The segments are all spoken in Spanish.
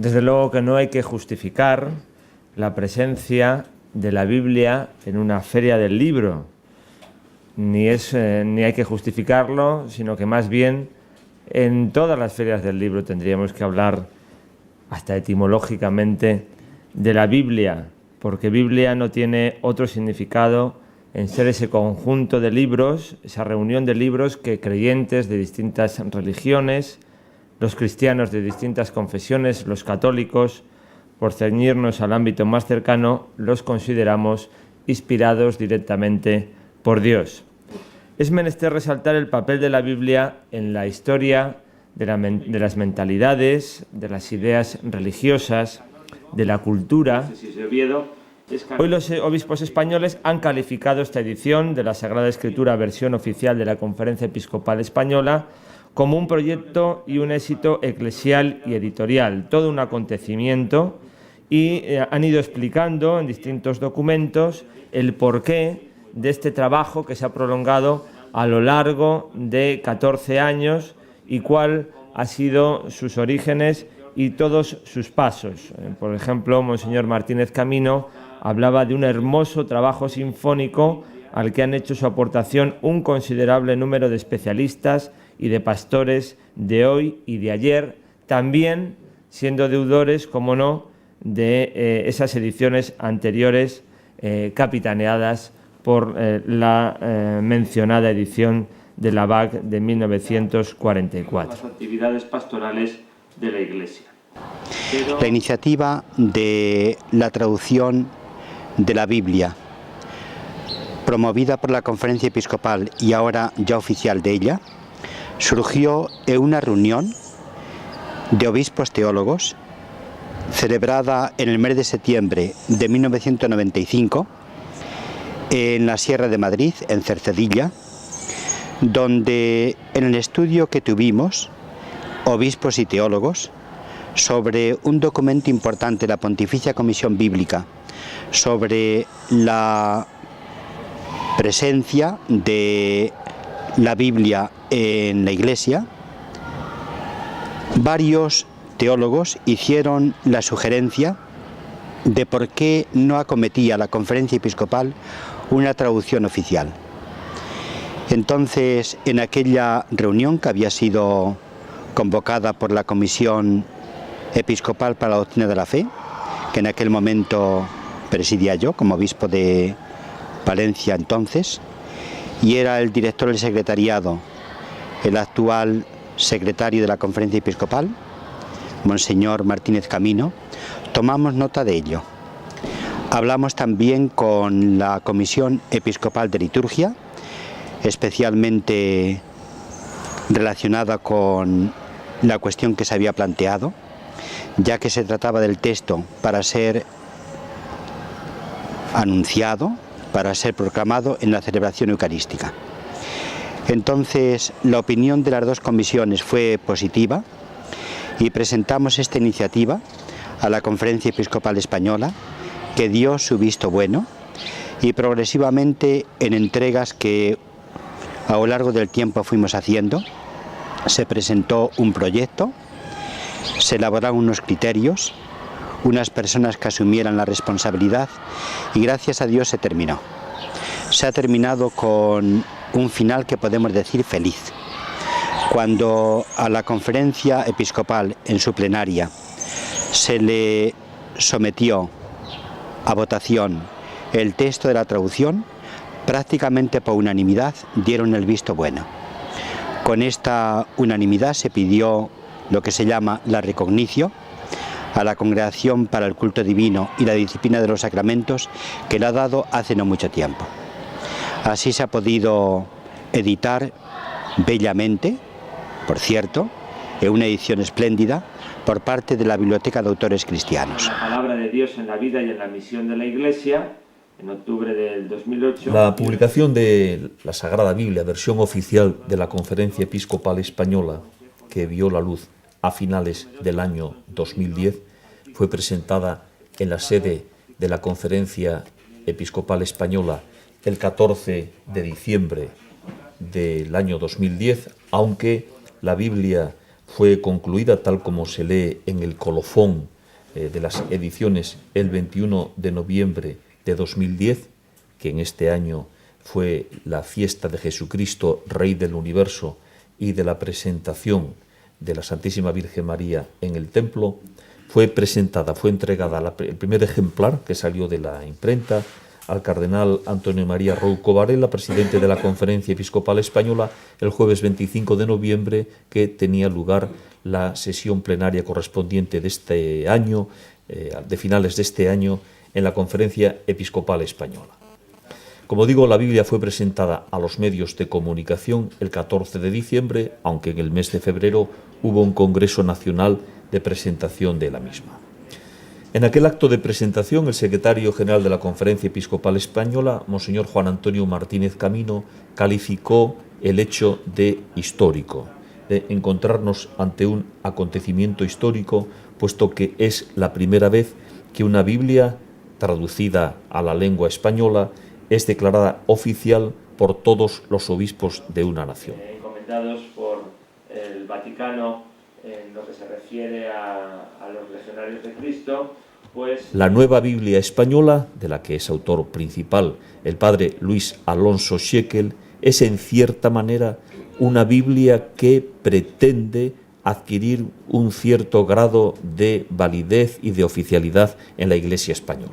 Desde luego que no hay que justificar la presencia de la Biblia en una feria del libro, ni hay que justificarlo, sino que más bien en todas las ferias del libro tendríamos que hablar hasta etimológicamente de la Biblia, porque Biblia no tiene otro significado en ser ese conjunto de libros, esa reunión de libros que creyentes de distintas religiones, los cristianos de distintas confesiones, los católicos, por ceñirnos al ámbito más cercano, los consideramos inspirados directamente por Dios. Es menester resaltar el papel de la Biblia en la historia de las mentalidades, de las ideas religiosas, de la cultura. Hoy los obispos españoles han calificado esta edición de la Sagrada Escritura, versión oficial de la Conferencia Episcopal Española, como un proyecto y un éxito eclesial y editorial, todo un acontecimiento, y han ido explicando en distintos documentos el porqué de este trabajo que se ha prolongado a lo largo de 14 años y cuál ha sido sus orígenes y todos sus pasos. Por ejemplo, Monseñor Martínez Camino hablaba de un hermoso trabajo sinfónico al que han hecho su aportación un considerable número de especialistas y de pastores de hoy y de ayer, también siendo deudores, como no, de esas ediciones anteriores capitaneadas por la mencionada edición de la BAC de 1944. Las actividades pastorales de la Iglesia. La iniciativa de la traducción de la Biblia, promovida por la Conferencia Episcopal y ahora ya oficial de ella, surgió en una reunión de obispos teólogos celebrada en el mes de septiembre de 1995 en la Sierra de Madrid, en Cercedilla, donde en el estudio que tuvimos, obispos y teólogos, sobre un documento importante, la Pontificia Comisión Bíblica, sobre la presencia de la Biblia en la Iglesia, varios teólogos hicieron la sugerencia de por qué no acometía la Conferencia Episcopal una traducción oficial. Entonces, en aquella reunión que había sido convocada por la Comisión Episcopal para la Doctrina de la Fe, que en aquel momento presidía yo como obispo de Palencia entonces, y era el director del secretariado, el actual secretario de la Conferencia Episcopal, Monseñor Martínez Camino, tomamos nota de ello. Hablamos también con la Comisión Episcopal de Liturgia, especialmente relacionada con la cuestión que se había planteado, ya que se trataba del texto para ser anunciado, para ser proclamado en la celebración eucarística. Entonces, la opinión de las dos comisiones fue positiva y presentamos esta iniciativa a la Conferencia Episcopal Española, que dio su visto bueno, y progresivamente en entregas que a lo largo del tiempo fuimos haciendo, se presentó un proyecto, se elaboraron unos criterios, unas personas que asumieran la responsabilidad y gracias a Dios se terminó. Se ha terminado con un final que podemos decir feliz. Cuando a la Conferencia Episcopal en su plenaria se le sometió a votación el texto de la traducción, prácticamente por unanimidad dieron el visto bueno. Con esta unanimidad se pidió lo que se llama la recognicio a la Congregación para el Culto Divino y la Disciplina de los Sacramentos, que la ha dado hace no mucho tiempo. Así se ha podido editar bellamente, por cierto, en una edición espléndida, por parte de la Biblioteca de Autores Cristianos. La palabra de Dios en la vida y en la misión de la Iglesia, en octubre del 2008. La publicación de la Sagrada Biblia, versión oficial de la Conferencia Episcopal Española, que vio la luz a finales del año 2010, fue presentada en la sede de la Conferencia Episcopal Española el 14 de diciembre del año 2010, aunque la Biblia fue concluida tal como se lee en el colofón de las ediciones el 21 de noviembre de 2010, que en este año fue la fiesta de Jesucristo, Rey del Universo, y de la presentación de la Santísima Virgen María en el templo, fue entregada el primer ejemplar que salió de la imprenta al cardenal Antonio María Rouco Varela, presidente de la Conferencia Episcopal Española, el jueves 25 de noviembre, que tenía lugar la sesión plenaria correspondiente de este año, de finales de este año, en la Conferencia Episcopal Española. Como digo, la Biblia fue presentada a los medios de comunicación el 14 de diciembre, aunque en el mes de febrero hubo un Congreso Nacional de presentación de la misma. En aquel acto de presentación, el secretario general de la Conferencia Episcopal Española, Monseñor Juan Antonio Martínez Camino, calificó el hecho de histórico, de encontrarnos ante un acontecimiento histórico, puesto que es la primera vez que una Biblia, traducida a la lengua española, es declarada oficial por todos los obispos de una nación. Encomendados por el Vaticano en lo que se refiere a los legionarios de Cristo, pues... La nueva Biblia española, de la que es autor principal el padre Luis Alonso Schekel, es en cierta manera una Biblia que pretende adquirir un cierto grado de validez y de oficialidad en la Iglesia española.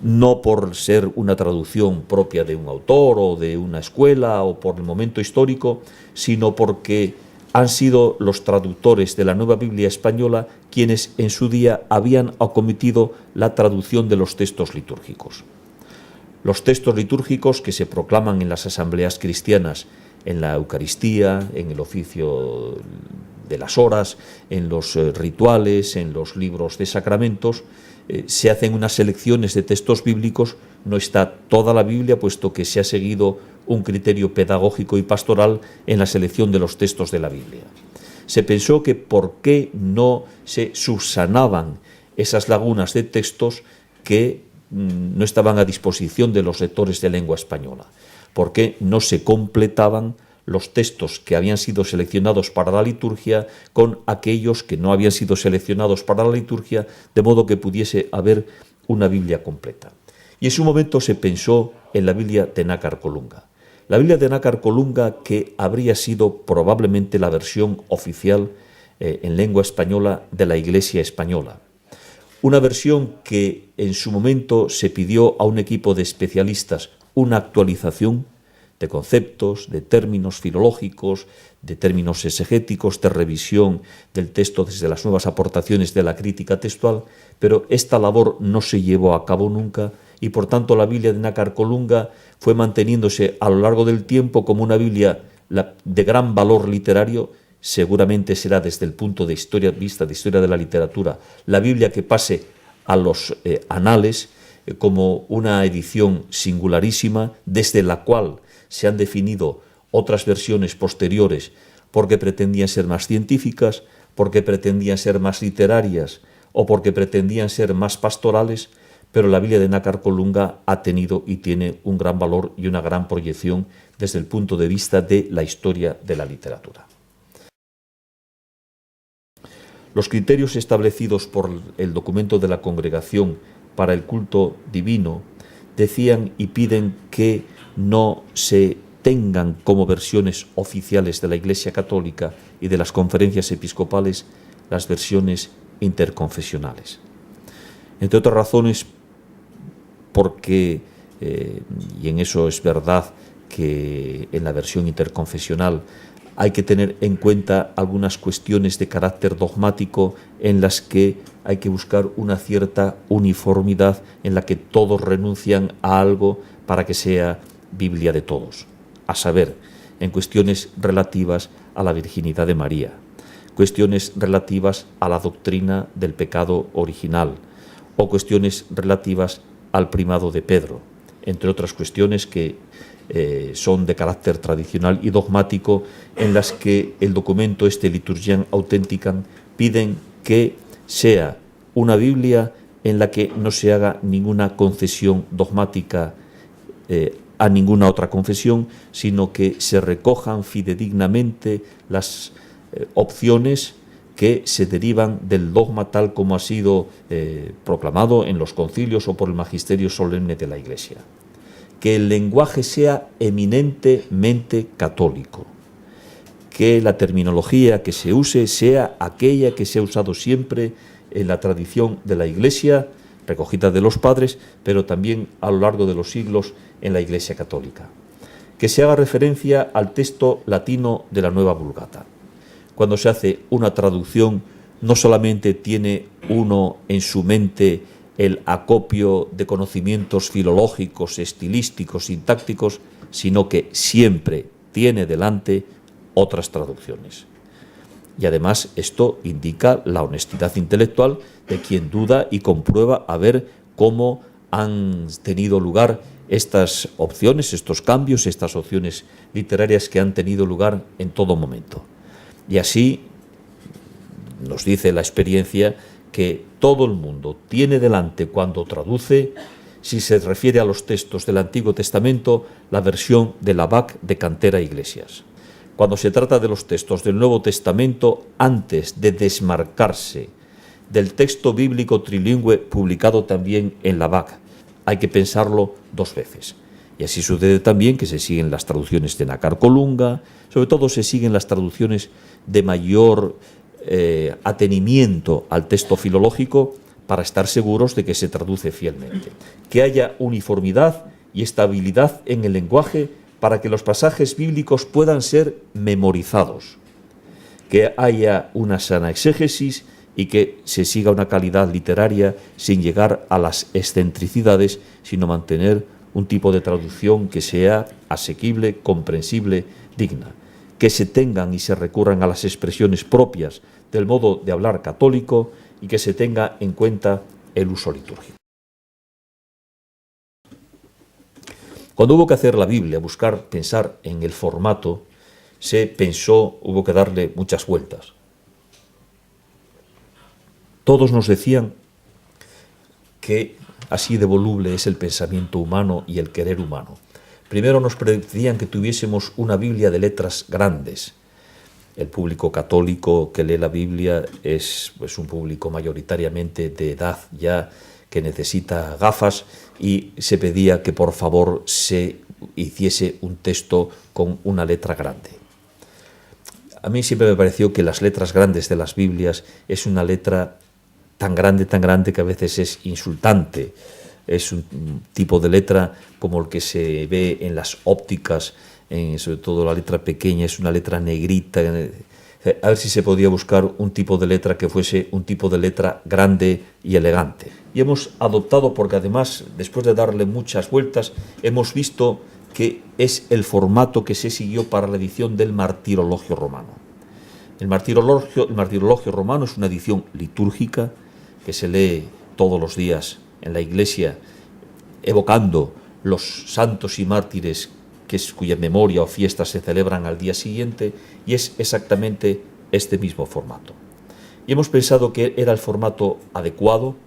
No por ser una traducción propia de un autor o de una escuela o por el momento histórico, sino porque han sido los traductores de la Nueva Biblia Española quienes en su día habían acometido la traducción de los textos litúrgicos. Los textos litúrgicos que se proclaman en las asambleas cristianas, en la Eucaristía, en el oficio de las horas, en los rituales, en los libros de sacramentos, se hacen unas selecciones de textos bíblicos, no está toda la Biblia, puesto que se ha seguido un criterio pedagógico y pastoral en la selección de los textos de la Biblia. Se pensó que por qué no se subsanaban esas lagunas de textos que no estaban a disposición de los lectores de lengua española, por qué no se completaban los textos que habían sido seleccionados para la liturgia con aquellos que no habían sido seleccionados para la liturgia, de modo que pudiese haber una Biblia completa. Y en su momento se pensó en la Biblia de Nácar Colunga. La Biblia de Nácar Colunga, que habría sido probablemente la versión oficial en lengua española de la Iglesia española. Una versión que en su momento se pidió a un equipo de especialistas una actualización de conceptos, de términos filológicos, de términos exegéticos, de revisión del texto desde las nuevas aportaciones de la crítica textual, pero esta labor no se llevó a cabo nunca y por tanto la Biblia de Nácar Colunga fue manteniéndose a lo largo del tiempo como una Biblia de gran valor literario. Seguramente será desde el punto de vista de historia de la literatura la Biblia que pase a los anales como una edición singularísima desde la cual se han definido otras versiones posteriores porque pretendían ser más científicas, porque pretendían ser más literarias o porque pretendían ser más pastorales, pero la Biblia de Nácar Colunga ha tenido y tiene un gran valor y una gran proyección desde el punto de vista de la historia de la literatura. Los criterios establecidos por el documento de la Congregación para el culto divino decían y piden que no se tengan como versiones oficiales de la Iglesia Católica y de las conferencias episcopales las versiones interconfesionales. Entre otras razones, porque, y en eso es verdad que en la versión interconfesional hay que tener en cuenta algunas cuestiones de carácter dogmático en las que hay que buscar una cierta uniformidad en la que todos renuncian a algo para que sea Biblia de todos, a saber, en cuestiones relativas a la virginidad de María, cuestiones relativas a la doctrina del pecado original o cuestiones relativas al primado de Pedro, entre otras cuestiones que son de carácter tradicional y dogmático, en las que el documento Liturgiam Authenticam piden que sea una Biblia en la que no se haga ninguna concesión dogmática a ninguna otra confesión, sino que se recojan fidedignamente las opciones que se derivan del dogma tal como ha sido proclamado en los concilios o por el magisterio solemne de la Iglesia. Que el lenguaje sea eminentemente católico, que la terminología que se use sea aquella que se ha usado siempre en la tradición de la Iglesia, recogida de los padres, pero también a lo largo de los siglos en la Iglesia católica. Que se haga referencia al texto latino de la Nueva Vulgata. Cuando se hace una traducción, no solamente tiene uno en su mente el acopio de conocimientos filológicos, estilísticos, sintácticos, sino que siempre tiene delante otras traducciones. Y además esto indica la honestidad intelectual de quien duda y comprueba a ver cómo han tenido lugar estas opciones, estos cambios, estas opciones literarias que han tenido lugar en todo momento. Y así nos dice la experiencia que todo el mundo tiene delante cuando traduce, si se refiere a los textos del Antiguo Testamento, la versión de la BAC de Cantera Iglesias. Cuando se trata de los textos del Nuevo Testamento, antes de desmarcarse del texto bíblico trilingüe publicado también en la BAC, hay que pensarlo dos veces. Y así sucede también que se siguen las traducciones de Nácar Colunga, sobre todo se siguen las traducciones de mayor atenimiento al texto filológico para estar seguros de que se traduce fielmente. Que haya uniformidad y estabilidad en el lenguaje para que los pasajes bíblicos puedan ser memorizados. Que haya una sana exégesis y que se siga una calidad literaria sin llegar a las excentricidades, sino mantener un tipo de traducción que sea asequible, comprensible, digna. Que se tengan y se recurran a las expresiones propias del modo de hablar católico y que se tenga en cuenta el uso litúrgico. Cuando hubo que hacer la Biblia, pensar en el formato, hubo que darle muchas vueltas. Todos nos decían que así de voluble es el pensamiento humano y el querer humano. Primero nos pedían que tuviésemos una Biblia de letras grandes. El público católico que lee la Biblia es un público mayoritariamente de edad ya que necesita gafas, y se pedía que por favor se hiciese un texto con una letra grande. A mí siempre me pareció que las letras grandes de las Biblias es una letra tan grande que a veces es insultante. Es un tipo de letra como el que se ve en las ópticas, sobre todo la letra pequeña, es una letra negrita. A ver si se podía buscar un tipo de letra que fuese un tipo de letra grande y elegante. Y hemos adoptado, porque además, después de darle muchas vueltas, hemos visto que es el formato que se siguió para la edición del Martirologio Romano. El Martirologio Romano es una edición litúrgica que se lee todos los días en la Iglesia, evocando los santos y mártires cuya memoria o fiestas se celebran al día siguiente, y es exactamente este mismo formato. Y hemos pensado que era el formato adecuado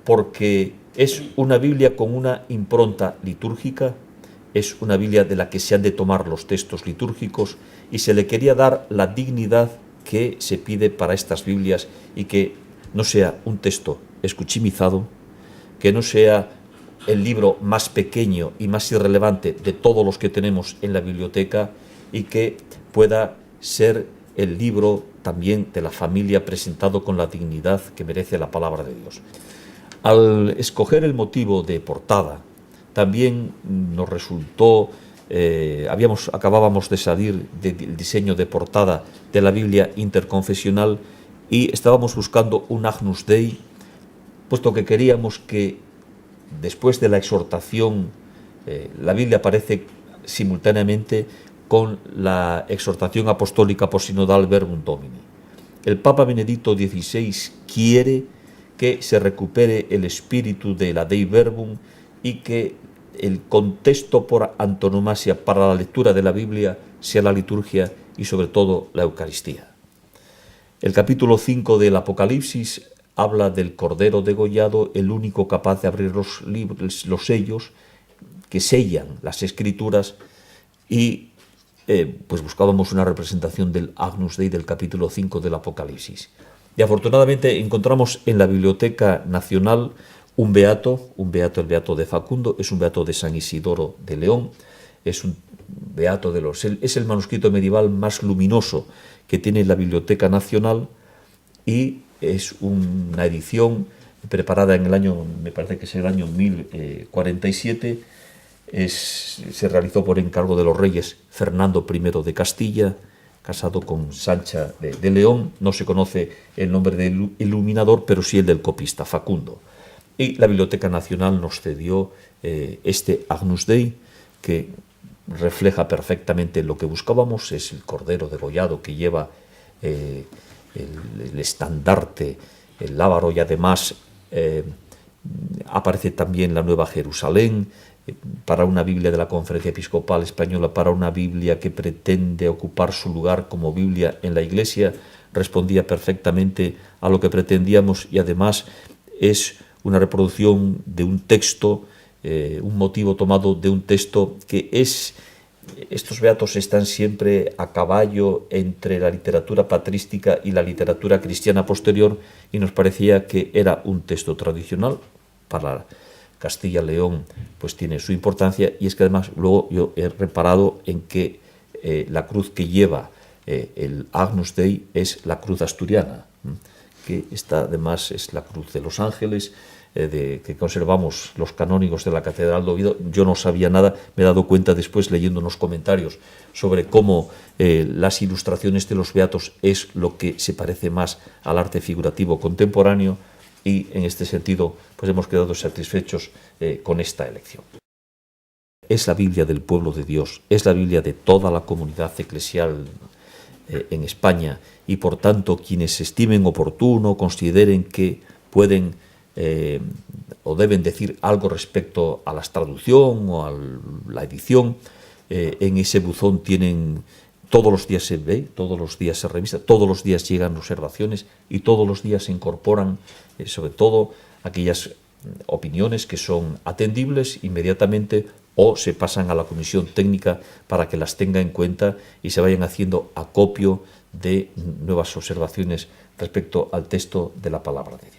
porque es una Biblia con una impronta litúrgica, es una Biblia de la que se han de tomar los textos litúrgicos y se le quería dar la dignidad que se pide para estas Biblias y que no sea un texto escuchimizado, que no sea el libro más pequeño y más irrelevante de todos los que tenemos en la biblioteca, y que pueda ser el libro también de la familia presentado con la dignidad que merece la palabra de Dios. Al escoger el motivo de portada, también nos resultó, acabábamos de salir del diseño de portada de la Biblia interconfesional y estábamos buscando un Agnus Dei, puesto que queríamos que después de la exhortación, la Biblia aparece simultáneamente con la exhortación apostólica posinodal Verbum Domini. El Papa Benedicto XVI quiere que se recupere el espíritu de la Dei Verbum y que el contexto por antonomasia para la lectura de la Biblia sea la liturgia y sobre todo la Eucaristía. El capítulo 5 del Apocalipsis habla del Cordero degollado, el único capaz de abrir los sellos que sellan las Escrituras, y pues buscábamos una representación del Agnus Dei del capítulo 5 del Apocalipsis. Y afortunadamente encontramos en la Biblioteca Nacional un beato, el beato de Facundo, es un beato de San Isidoro de León, es un beato es el manuscrito medieval más luminoso que tiene la Biblioteca Nacional, y es una edición preparada en el año, me parece que es el año 1047, se realizó por encargo de los reyes Fernando I de Castilla, casado con Sancha de León. No se conoce el nombre del iluminador, pero sí el del copista, Facundo. Y la Biblioteca Nacional nos cedió este Agnus Dei, que refleja perfectamente lo que buscábamos. Es el cordero degollado que lleva el estandarte, el lábaro, y además aparece también la Nueva Jerusalén. Para una Biblia de la Conferencia Episcopal Española, para una Biblia que pretende ocupar su lugar como Biblia en la Iglesia, respondía perfectamente a lo que pretendíamos, y además es una reproducción de un texto, un motivo tomado de un texto que es... Estos beatos están siempre a caballo entre la literatura patrística y la literatura cristiana posterior, y nos parecía que era un texto tradicional. Para Castilla-León pues tiene su importancia, y es que además luego yo he reparado en que la cruz que lleva el Agnus Dei es la cruz asturiana, que esta además es la cruz de los ángeles, que conservamos los canónigos de la Catedral de Oviedo. Yo no sabía nada, me he dado cuenta después leyendo unos comentarios sobre cómo las ilustraciones de los beatos es lo que se parece más al arte figurativo contemporáneo, y en este sentido pues hemos quedado satisfechos con esta elección. Es la Biblia del pueblo de Dios, es la Biblia de toda la comunidad eclesial en España, y por tanto quienes estimen oportuno, consideren que pueden o deben decir algo respecto a la traducción o a la edición, en ese buzón tienen... Todos los días se ve, todos los días se revisa, todos los días llegan observaciones, y todos los días se incorporan sobre todo aquellas opiniones que son atendibles inmediatamente, o se pasan a la comisión técnica para que las tenga en cuenta y se vayan haciendo acopio de nuevas observaciones respecto al texto de la palabra de Dios.